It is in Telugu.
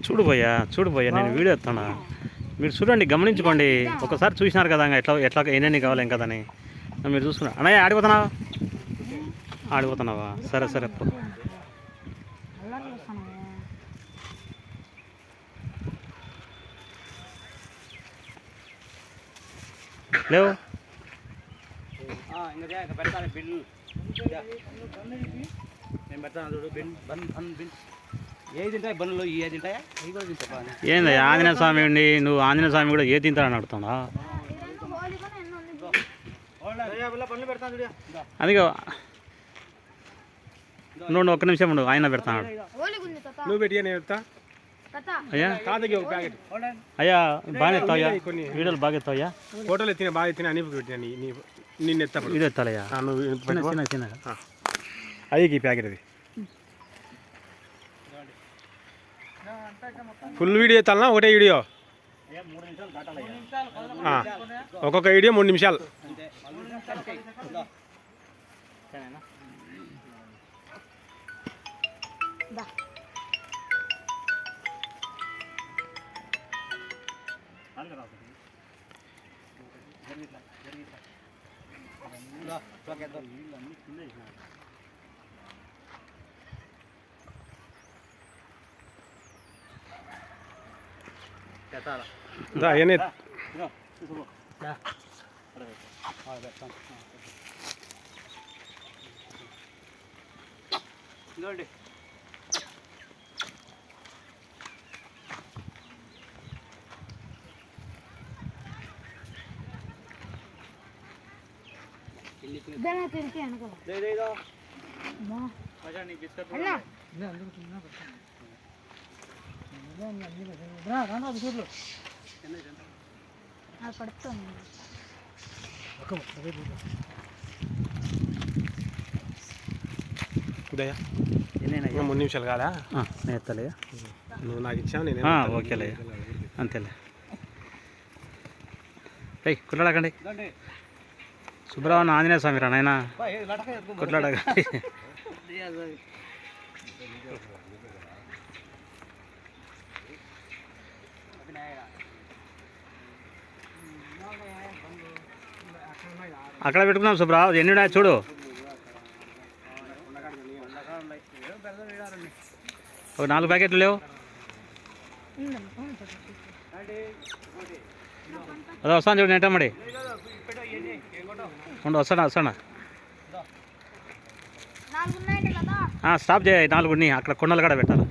చూడు భయ్యా నేను వీడియో ఎత్తాను, మీరు చూడండి, గమనించుకోండి. ఒకసారి చూసినారు కదా ఎట్లా ఎట్లా ఎన్ని కావాలి ఏం కదని మీరు చూసుకున్నా. అన్నయ్య ఆడిపోతున్నావా? సరే సరే లేవు. ఏంది ఆంజనేయ స్వామి ఉండి నువ్వు ఆంజనేయ స్వామి కూడా ఏ తింటారని అడుగుతున్నా? అందుకే నువ్వు ఒక్క నిమిషం ఉండు, ఆయన పెడతాడు. అయ్యా బాగా ఎత్తావయ్యా, వీడియోలు బాగా ఎత్తావయ్యా, ఫోటోలు ఎత్తిన బాగా ఎత్తిన అని నిన్ను ఎత్తా వీడియో ఎత్తాలయ్యా. అయ్యి ప్యాకెట్ అది ఫుల్ వీడియో ఎత్తాలనా ఒకటే వీడియో? ఒక్కొక్క వీడియో 3 నిమిషాలు. అవన్నీ ఉదయ 3 నిమిషాలు కాదా? నేను ఎత్తలే, నువ్వు నాకు ఇచ్చావు, నేను ఓకేలే అంతేలే. కుట్లాడకండి, సుబ్రహ్మణ్య ఆంజనేయ స్వామి రా నాయన, కుట్లాడకండి. అక్కడ పెట్టుకున్నాం సుబ్రా, ఎన్ని ఉన్నాయి చూడు. ఒక 4 ప్యాకెట్లు లేవు? అదే వస్తాను చూడు, నేటమ్మడి ఉండు, వస్తాడా స్టాప్ చేయి. 4 ఉన్నాయి, అక్కడ కొండలు కూడా పెట్టాలి.